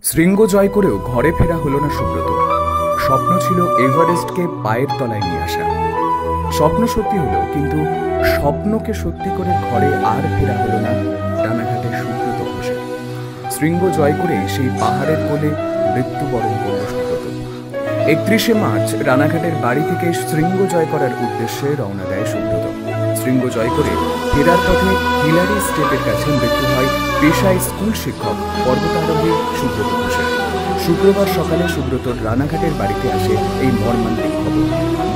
শৃঙ্গ জয় করেও ঘরে ফেরা হলো না সুব্রত। স্বপ্ন ছিল এভারেস্টকে পায়ের তলায় নিয়ে আসা। স্বপ্ন সত্যি হলো, কিন্তু স্বপ্নকে সত্যি করে ঘরে আর ফেরা হলো না রানাঘাটের সুব্রত ঘোষের। শৃঙ্গ জয় করে সেই পাহাড়ের কোলে মৃত্যুবরণ করল সুব্রত। 31শে মার্চ রানাঘাটের বাড়ি থেকে শৃঙ্গ জয় করার উদ্দেশ্যে রওনা দেয় সুব্রত। শৃঙ্গ জয় করে ফেরার পথে হিলারি স্টেপের কাছে মৃত্যু হয় পেশায় স্কুল শিক্ষক পর্বতারোহী সুব্রত ঘোষের। শুক্রবার সকালে সুব্রতর রানাঘাটের বাড়িতে আসে এই মর্মান্তিক খবর।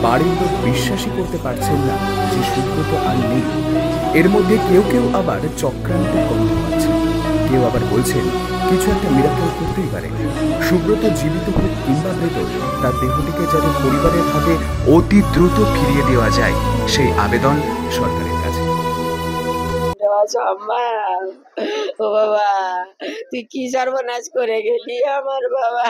বাড়ির লোক বিশ্বাসই করতে পারছেন না যে সুব্রত আর নেই। এর মধ্যে কেউ কেউ আবার চক্রান্তের গন্ধ পাচ্ছেন, কেউ আবার বলছেন কিছু একটা মিরাকেল করতেই পারে। সুব্রত জীবিত হোক কিংবা মৃত, তার দেহটিকে যেন পরিবারের হাতে অতি দ্রুত ফিরিয়ে দেওয়া যায়, সেই আবেদন সরকারের কাছে। ও বাবা, তুই কি সর্বনাশ করে গেলি আমার বাবা।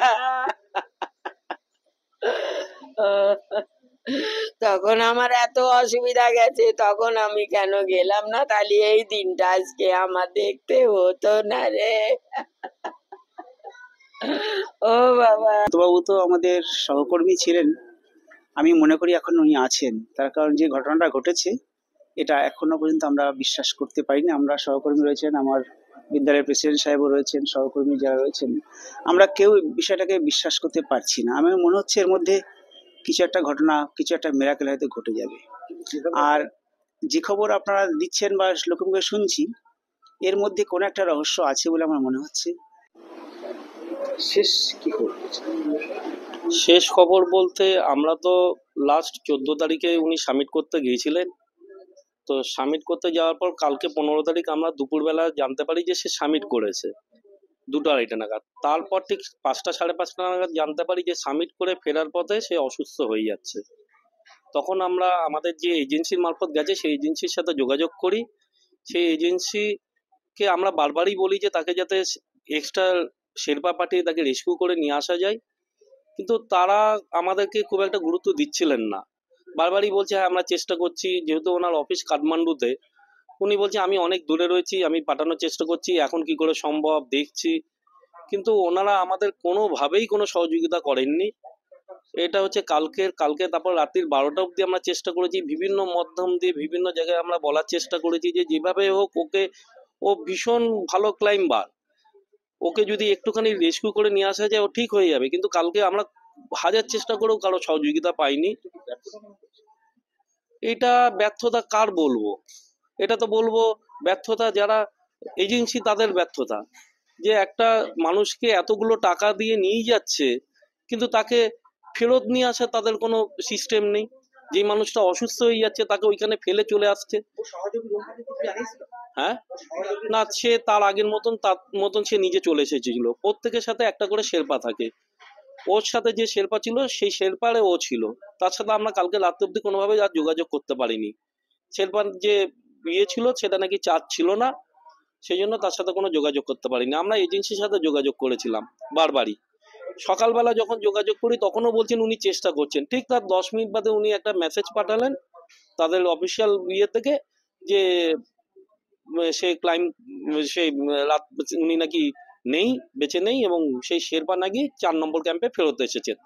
তখন আমার এত অসুবিধা গেছে, তখন আমি কেন গেলাম না? তাহলে এই দিনটা আজকে আমার দেখতে হতো না রে। ও বাবা, বাবু তো আমাদের সহকর্মী ছিলেন, আমি মনে করি এখন উনি আছেন। তার কারণ যে ঘটনাটা ঘটেছে এটা এখনো পর্যন্ত আমরা বিশ্বাস করতে পারিনি। আমরা সহকর্মী রয়েছেন, আমার বিদ্যালয়ের প্রেসিডেন্ট সাহেবও রয়েছেন, সহকর্মী যারা রয়েছেন, আমরা কেউ বিষয়টাকে বিশ্বাস করতে পারছি না। আমার মনে হচ্ছে এর মধ্যে কিছু একটা ঘটনা, কিছু একটা মিরাকেল হয়তো ঘটে যাবে। আর যে খবর আপনারা দিচ্ছেন বা লোকের মুখে শুনছি, এর মধ্যে কোনো একটা রহস্য আছে বলে আমার মনে হচ্ছে। শেষ কি খবর? শেষ খবর বলতে আমরা তো লাস্ট 14 তারিখে উনি সাবমিট করতে গিয়েছিলেন। তো সাবমিট করতে যাওয়ার পর কালকে 15 তারিখ আমরা দুপুরবেলা জানতে পারি যে সে সাবমিট করেছে 2:30 নাগাদ। তারপর ঠিক 5টা সাড়ে 5টা নাগাদ জানতে পারি যে সাবমিট করে ফেরার পথে সে অসুস্থ হয়ে যাচ্ছে। তখন আমরা আমাদের যে এজেন্সির মারফত গেছে সেই এজেন্সির সাথে যোগাযোগ করি। সেই এজেন্সিকে আমরা বারবারই বলি যে তাকে যাতে এক্সট্রা শেরপা পাঠিয়ে তাকে রেস্কিউ করে নিয়ে আসা যায়, কিন্তু তারা আমাদেরকে খুব একটা গুরুত্ব দিচ্ছিলেন না। বারবারই বলছে হ্যাঁ আমরা চেষ্টা করছি। যেহেতু ওনার অফিস কাঠমান্ডুতে, উনি বলছে আমি অনেক দূরে রয়েছি, আমি পাঠানোর চেষ্টা করছি, এখন কি করে সম্ভব দেখছি। কিন্তু ওনারা আমাদের কোনোভাবেই কোনো সহযোগিতা করেননি। এটা হচ্ছে কালকে তারপর রাত্রির 12টা অবধি আমরা চেষ্টা করেছি, বিভিন্ন মাধ্যম দিয়ে বিভিন্ন জায়গায় আমরা বলার চেষ্টা করেছি যে যেভাবে হোক ওকে, ও ভীষণ ভালো ক্লাইম্বার, ওকে যদি একটুখানি রেস্কিউ করে নিয়ে আসা যায় ও ঠিক হয়ে যাবে। কিন্তু কালকে আমরা হাজার চেষ্টা করেও কারো সহযোগিতা পাইনি। এটা ব্যর্থতা কার বলবো? এটা তো বলবো ব্যর্থতা যারা এজেন্সি, তাদের ব্যর্থতা। যে একটা মানুষকে এতগুলো টাকা দিয়ে নিয়ে যাচ্ছে কিন্তু তাকে ফেরত নিয়ে আসা তাদের কোনো সিস্টেম নেই। যে মানুষটা অসুস্থ হয়ে যাচ্ছে তাকে ওইখানে ফেলে চলে আসছে। হ্যাঁ, না, সে তার আগের মতন সে নিজে চলে এসেছিল। প্রত্যেকের সাথে একটা করে শেরপা থাকে, ওর সাথে যে শেরপা ছিল সেই শেরপারে ও ছিল। তার সাথে আমরা কালকে রাত্রে অব্দি কোনোভাবে আর যোগাযোগ করতে পারিনি। শেরপার যে ইয়ে ছিল সেটা নাকি চার্জ ছিল না, সেই জন্য তার সাথে কোনো যোগাযোগ করতে পারিনি। আমরা এজেন্সির সাথে যোগাযোগ করেছিলাম বারবারই। সকালবেলা যখন যোগাযোগ করি তখনও বলছেন উনি চেষ্টা করছেন। ঠিক তার 10 মিনিট বাদে উনি একটা মেসেজ পাঠালেন তাদের অফিসিয়াল ইয়ে থেকে যে সেই সেই রাত উনি নাকি নেই, বেঁচে নেই, এবং সেই শেরপা নাকি 4 নম্বর ক্যাম্পে ফেরত এসেছেন।